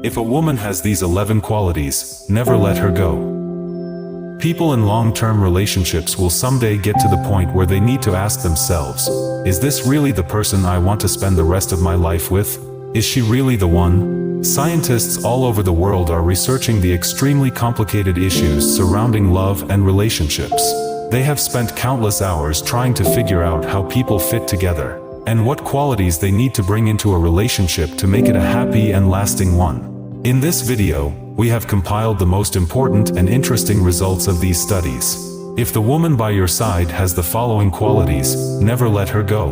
If a woman has these 11 qualities, never let her go. People in long-term relationships will someday get to the point where they need to ask themselves, is this really the person I want to spend the rest of my life with? Is she really the one? Scientists all over the world are researching the extremely complicated issues surrounding love and relationships. They have spent countless hours trying to figure out how people fit together, and what qualities they need to bring into a relationship to make it a happy and lasting one. In this video, we have compiled the most important and interesting results of these studies. If the woman by your side has the following qualities, never let her go.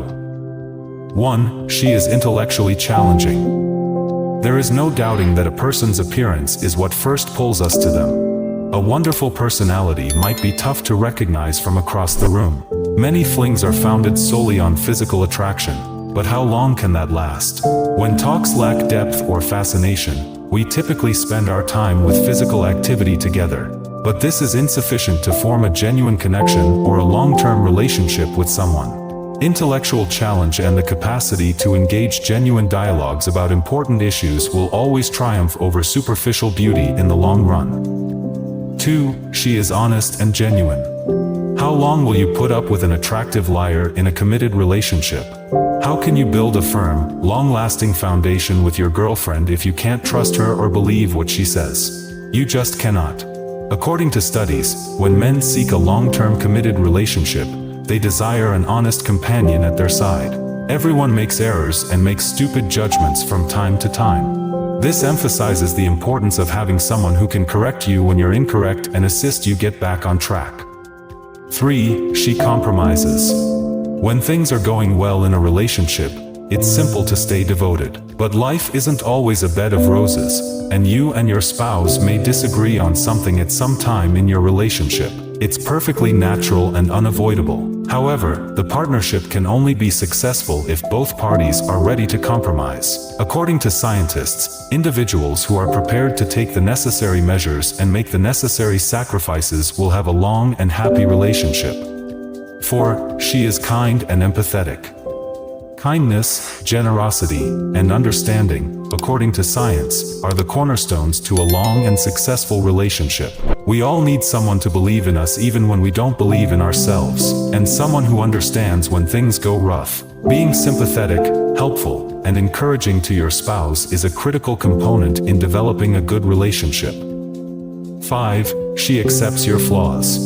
1. She is intellectually challenging. There is no doubting that a person's appearance is what first pulls us to them. A wonderful personality might be tough to recognize from across the room. Many flings are founded solely on physical attraction, but how long can that last? When talks lack depth or fascination, we typically spend our time with physical activity together, but this is insufficient to form a genuine connection or a long-term relationship with someone. Intellectual challenge and the capacity to engage genuine dialogues about important issues will always triumph over superficial beauty in the long run. 2. She is honest and genuine. How long will you put up with an attractive liar in a committed relationship? How can you build a firm, long-lasting foundation with your girlfriend if you can't trust her or believe what she says? You just cannot. According to studies, when men seek a long-term committed relationship, they desire an honest companion at their side. Everyone makes errors and makes stupid judgments from time to time. This emphasizes the importance of having someone who can correct you when you're incorrect and assist you get back on track. 3. She compromises. When things are going well in a relationship, it's simple to stay devoted. But life isn't always a bed of roses, and you and your spouse may disagree on something at some time in your relationship. It's perfectly natural and unavoidable. However, the partnership can only be successful if both parties are ready to compromise. According to scientists, individuals who are prepared to take the necessary measures and make the necessary sacrifices will have a long and happy relationship. 4. She is kind and empathetic. Kindness, generosity, and understanding, according to science, are the cornerstones to a long and successful relationship. We all need someone to believe in us even when we don't believe in ourselves, and someone who understands when things go rough. Being sympathetic, helpful, and encouraging to your spouse is a critical component in developing a good relationship. 5. She accepts your flaws.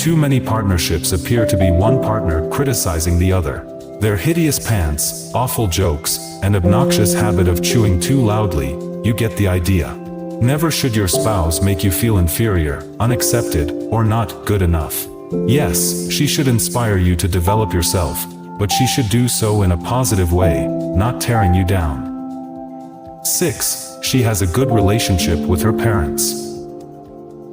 Too many partnerships appear to be one partner criticizing the other. Their hideous pants, awful jokes, and obnoxious habit of chewing too loudly, you get the idea. Never should your spouse make you feel inferior, unaccepted, or not good enough. Yes, she should inspire you to develop yourself, but she should do so in a positive way, not tearing you down. 6. She has a good relationship with her parents.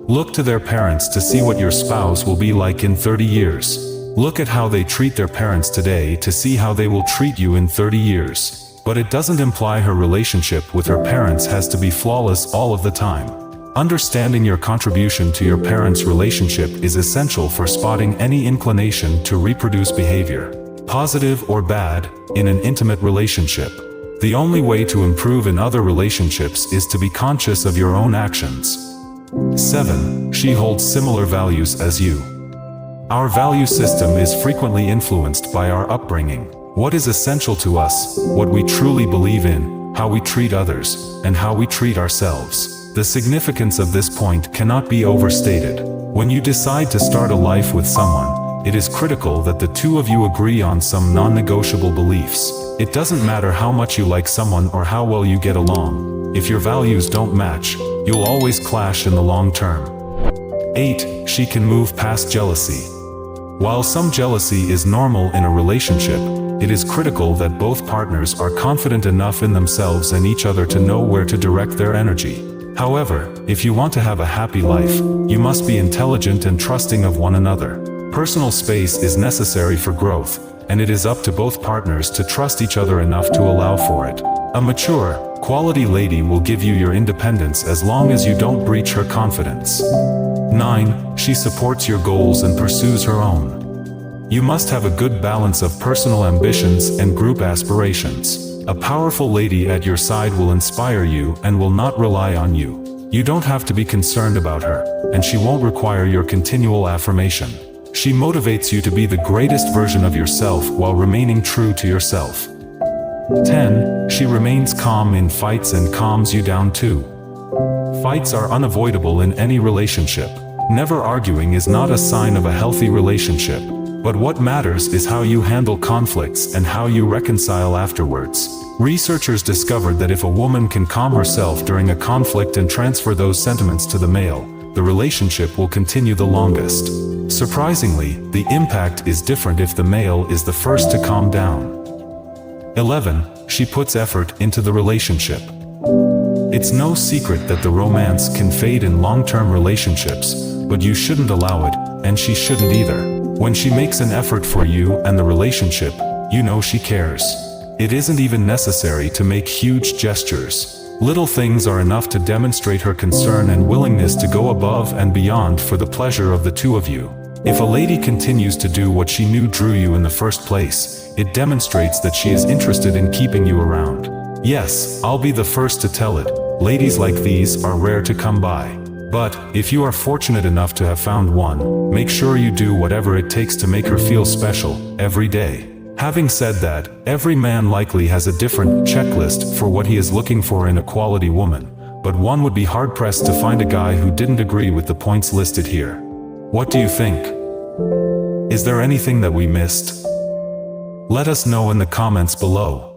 Look to their parents to see what your spouse will be like in 30 years. Look at how they treat their parents today to see how they will treat you in 30 years. But it doesn't imply her relationship with her parents has to be flawless all of the time. Understanding your contribution to your parents' relationship is essential for spotting any inclination to reproduce behavior, positive or bad, in an intimate relationship. The only way to improve in other relationships is to be conscious of your own actions. 7. She holds similar values as you. Our value system is frequently influenced by our upbringing. What is essential to us, what we truly believe in, how we treat others, and how we treat ourselves. The significance of this point cannot be overstated. When you decide to start a life with someone, it is critical that the two of you agree on some non-negotiable beliefs. It doesn't matter how much you like someone or how well you get along. If your values don't match, you'll always clash in the long term. 8. She can move past jealousy. While some jealousy is normal in a relationship, it is critical that both partners are confident enough in themselves and each other to know where to direct their energy. However, if you want to have a happy life, you must be intelligent and trusting of one another. Personal space is necessary for growth, and it is up to both partners to trust each other enough to allow for it. A mature, quality lady will give you your independence as long as you don't breach her confidence. 9. She supports your goals and pursues her own. You must have a good balance of personal ambitions and group aspirations. A powerful lady at your side will inspire you and will not rely on you. You don't have to be concerned about her, and she won't require your continual affirmation. She motivates you to be the greatest version of yourself while remaining true to yourself. 10. She remains calm in fights and calms you down too. Fights are unavoidable in any relationship. Never arguing is not a sign of a healthy relationship. But what matters is how you handle conflicts and how you reconcile afterwards. Researchers discovered that if a woman can calm herself during a conflict and transfer those sentiments to the male, the relationship will continue the longest. Surprisingly, the impact is different if the male is the first to calm down. 11. She puts effort into the relationship. It's no secret that the romance can fade in long-term relationships, but you shouldn't allow it, and she shouldn't either. When she makes an effort for you and the relationship, you know she cares. It isn't even necessary to make huge gestures. Little things are enough to demonstrate her concern and willingness to go above and beyond for the pleasure of the two of you. If a lady continues to do what she knew drew you in the first place, it demonstrates that she is interested in keeping you around. Yes, I'll be the first to tell it. Ladies like these are rare to come by. But, if you are fortunate enough to have found one, make sure you do whatever it takes to make her feel special, every day. Having said that, every man likely has a different checklist for what he is looking for in a quality woman, but one would be hard-pressed to find a guy who didn't agree with the points listed here. What do you think? Is there anything that we missed? Let us know in the comments below.